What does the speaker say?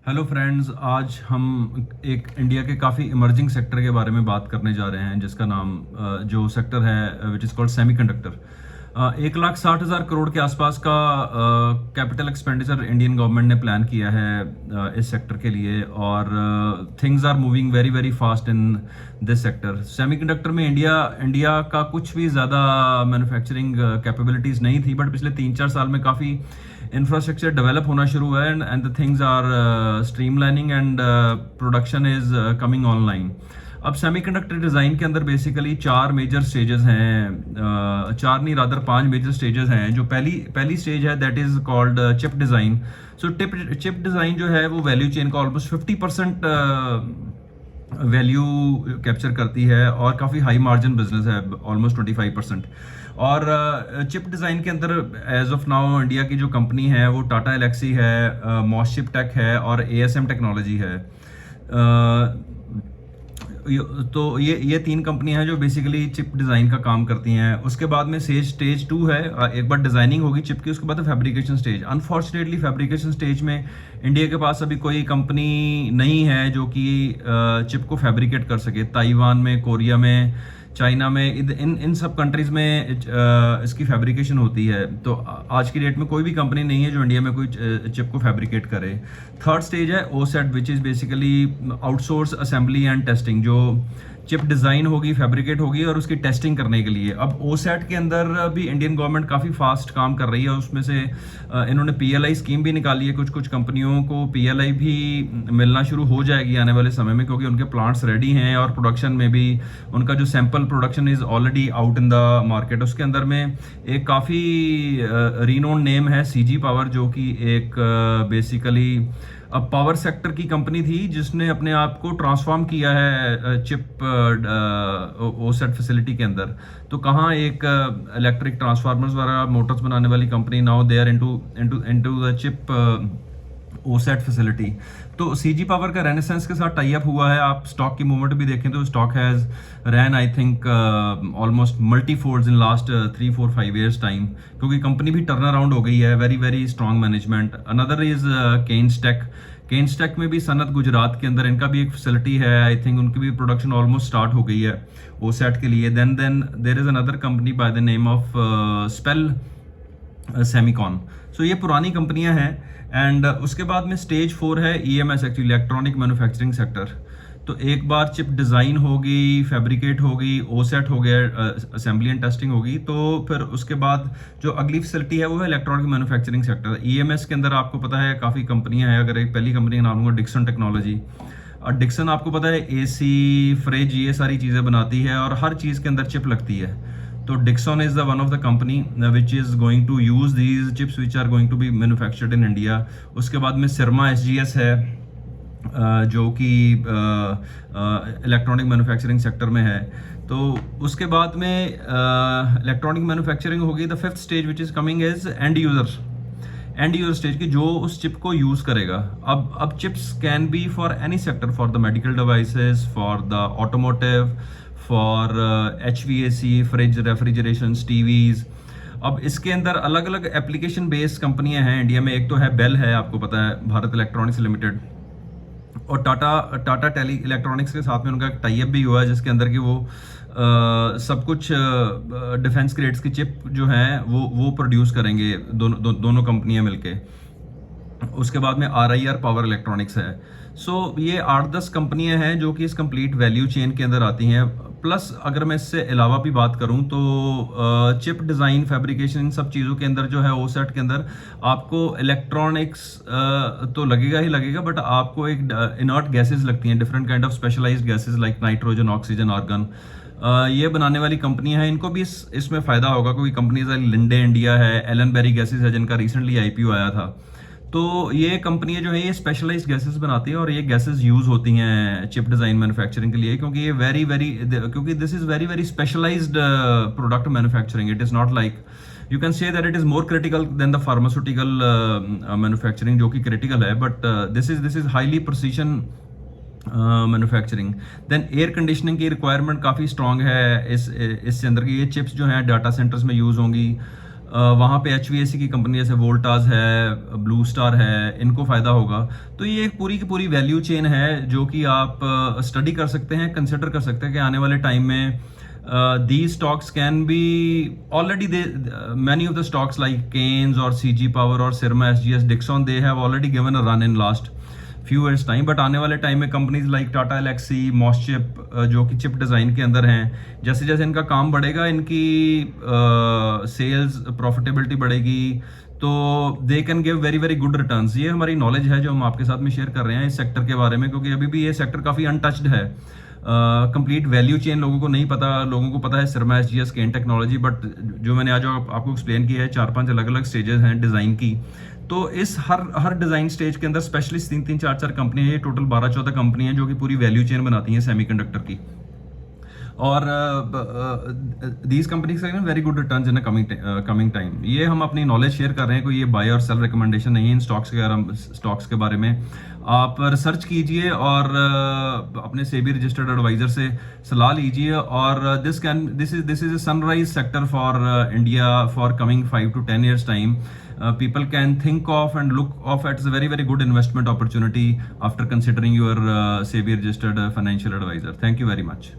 Hello friends, आज हम एक इंडिया के काफ़ी इमर्जिंग सेक्टर के बारे में बात करने जा रहे हैं, जिसका नाम जो सेक्टर है which is called semiconductor. 1,60,000 crore के आसपास का कैपिटल एक्सपेंडिचर इंडियन गवर्नमेंट ने प्लान किया है इस सेक्टर के लिए, और things are moving very very fast in this sector. Semiconductor में इंडिया का कुछ भी ज़्यादा मैन्युफैक्चरिंग कैपेबिलिटीज़ नहीं थी, बट पिछले 3-4 साल में काफ़ी इंफ्रास्ट्रक्चर डेवलप होना शुरू हुआ है, and the things are streamlining and production is coming online. अब सेमीकंडक्टर डिज़ाइन के अंदर बेसिकली 4 मेजर स्टेजेस हैं, चार नहीं रादर 5 मेजर स्टेजेस हैं। जो पहली स्टेज है that is called chip design. So chip design जो है वो वैल्यू चेन का ऑलमोस्ट 50% वैल्यू कैप्चर करती है, और काफ़ी हाई मार्जिन बिजनेस है, ऑलमोस्ट 25%। और चिप डिज़ाइन के अंदर एज ऑफ नाउ इंडिया की जो कंपनी है वो टाटा एलेक्सी है, मॉसचिप टेक है, और एएसएम टेक्नोलॉजी है। तो ये 3 कंपनियां हैं जो बेसिकली चिप डिज़ाइन का काम करती हैं। उसके बाद में स्टेज 2 है, एक बार डिज़ाइनिंग होगी चिप की, उसके बाद fabrication stage. Unfortunately fabrication stage में इंडिया के पास अभी कोई कंपनी नहीं है जो कि चिप को फैब्रिकेट कर सके। ताइवान में, कोरिया में, चाइना में, इन सब कंट्रीज में इसकी फैब्रिकेशन होती है। तो आज की डेट में कोई भी कंपनी नहीं है जो इंडिया में कोई चिप को फैब्रिकेट करे। थर्ड स्टेज है OSAT, which is basically outsource assembly and testing. जो चिप डिज़ाइन होगी, फैब्रिकेट होगी, और उसकी टेस्टिंग करने के लिए अब ओसेट के अंदर भी इंडियन गवर्नमेंट काफ़ी फास्ट काम कर रही है। उसमें से इन्होंने पीएलआई स्कीम भी निकाली है। कुछ कंपनियों को पीएलआई भी मिलना शुरू हो जाएगी आने वाले समय में, क्योंकि उनके प्लांट्स रेडी हैं, और प्रोडक्शन में भी उनका जो sample production is already out in the market. उसके अंदर में एक काफ़ी रीनोन नेम है सीजी पावर, जो कि एक बेसिकली अब पावर सेक्टर की कंपनी थी जिसने अपने आप को ट्रांसफॉर्म किया है चिप ओसेट फैसिलिटी के अंदर। तो कहाँ एक इलेक्ट्रिक ट्रांसफार्मर्स वगैरह मोटर्स बनाने वाली company, now they are into the chip OSAT facility. तो सीजी पावर का रेनेसेंस के साथ टाई अप हुआ है। आप स्टॉक की मूवमेंट भी देखें तो stock has ran I think almost multi folds in last 3-4-5 years time, क्योंकि कंपनी भी टर्न अराउंड हो गई है। Very very strong management. Another is केन्सटेक में भी सनत गुजरात के अंदर इनका भी एक फैसिलिटी है। आई थिंक उनकी भी प्रोडक्शन ऑलमोस्ट स्टार्ट हो गई है ओसेट के लिए। Then there is another company by the name of Spel Semicon. So ये पुरानी कंपनियां हैं। एंड उसके बाद में स्टेज 4 है EMS, actually electronic manufacturing sector. तो एक बार चिप डिज़ाइन होगी, फैब्रिकेट होगी, ओसेट हो गया, असेंबली एंड टेस्टिंग होगी, तो फिर उसके बाद जो अगली फैसिलिटी है वो है इलेक्ट्रॉनिक मैन्युफैक्चरिंग सेक्टर। ईएमएस के अंदर आपको पता है काफ़ी कंपनियां हैं। अगर एक पहली कंपनी का नाम लूँगा डिक्सन टेक्नोलॉजी। और डिक्सन आपको पता है एसी, फ्रिज, ये सारी चीज़ें बनाती है, और हर चीज़ के अंदर चिप लगती है। तो Dixon is the one of the company which is going to use these chips which are going to be manufactured in India. उसके बाद में Syrma SGS है, जो कि इलेक्ट्रॉनिक मैन्युफैक्चरिंग सेक्टर में है। तो उसके बाद में इलेक्ट्रॉनिक मैन्युफैक्चरिंग होगी। The fifth stage which is coming is and user stage की, जो उस चिप को यूज करेगा। अब chips can be for any sector, for the medical devices, for the automotive, for HVAC, fridge, refrigeration, TVs. अब इसके अंदर अलग अलग एप्लीकेशन बेस्ड कंपनियां हैं इंडिया में। एक तो है बेल है, आपको पता है, भारत इलेक्ट्रॉनिक्स लिमिटेड, और टाटा टेली इलेक्ट्रॉनिक्स के साथ में उनका एक टाई अप भी हुआ है, जिसके अंदर की वो सब कुछ डिफेंस ग्रेड्स की चिप जो हैं वो प्रोड्यूस करेंगे, दोनों कंपनियां मिलके। उसके बाद में RIR पावर इलेक्ट्रॉनिक्स है। सो ये 8-10 कंपनियां हैं जो कि इस कंप्लीट वैल्यू चेन के अंदर आती हैं। प्लस अगर मैं इससे अलावा भी बात करूं तो चिप डिज़ाइन, फैब्रिकेशन, इन सब चीज़ों के अंदर जो है ओसेट के अंदर आपको इलेक्ट्रॉनिक्स तो लगेगा ही लगेगा, बट आपको एक इनर्ट गैसेस लगती हैं, different kind of specialised gases like nitrogen, oxygen, argon. ये बनाने वाली कंपनियां हैं, इनको भी इसमें फ़ायदा होगा, क्योंकि कंपनीज लाइक लिंडे इंडिया है, एलन गैसेस है, जिनका रिसेंटली IPO आया था। तो ये कंपनियां जो है ये स्पेशलाइज्ड गैसेस बनाती है, और ये गैसेस यूज होती हैं चिप डिज़ाइन मैन्युफैक्चरिंग के लिए, क्योंकि ये क्योंकि this is very very specialised product manufacturing. It is not like, you can say that it is more critical than the pharmaceutical manufacturing, जो कि क्रिटिकल है, but this is highly precision manufacturing. Then air conditioning की requirement काफ़ी strong है इसके अंदर की। ये चिप्स जो हैं डाटा सेंटर्स में यूज़ होंगी। वहाँ पे HVAC की कंपनी जैसे वोल्टास है, ब्लू स्टार है, इनको फ़ायदा होगा। तो ये एक पूरी की पूरी वैल्यू चेन है जो कि आप स्टडी कर सकते हैं, कंसिडर कर सकते हैं कि आने वाले टाइम में these stocks can be already they many of the stocks like Keynes or CG Power or Sirma SGS Dixon they have already given a run in last few years time, but आने वाले time में companies like Tata Alexei, मॉसचिप जो कि chip design के अंदर हैं, जैसे जैसे इनका काम बढ़ेगा, इनकी सेल्स प्रॉफिटेबिलिटी बढ़ेगी, तो they can give very very good returns. ये हमारी नॉलेज है जो हम आपके साथ में शेयर कर रहे हैं इस सेक्टर के बारे में, क्योंकि अभी भी ये सेक्टर काफ़ी अनटच्ड है। कंप्लीट वैल्यू चेन लोगों को नहीं पता, लोगों को पता है सिरमा एसजीएस केन टेक्नोलॉजी, बट जो मैंने आज आपको एक्सप्लेन किया है 4-5 अलग अलग स्टेजेस हैं डिज़ाइन की। तो इस हर डिज़ाइन स्टेज के अंदर स्पेशलिस्ट 3-3, 4-4 कंपनी है, टोटल 12-14 कंपनी है जो कि पूरी वैल्यू चेन बनाती हैं सेमीकंडक्टर की। और these companies can very good returns in coming time. ये हम अपनी नॉलेज शेयर कर रहे हैं, कोई ये बाय और सेल रिकमेंडेशन नहीं है इन स्टॉक्स के बारे में। आप रिसर्च कीजिए और अपने सेबी रजिस्टर्ड एडवाइजर से सलाह लीजिए। और this is a sunrise sector for India for coming 5 to 10 years time. People can think of and look of at as a very very good investment opportunity after considering your SEBI registered financial advisor. Thank you very much.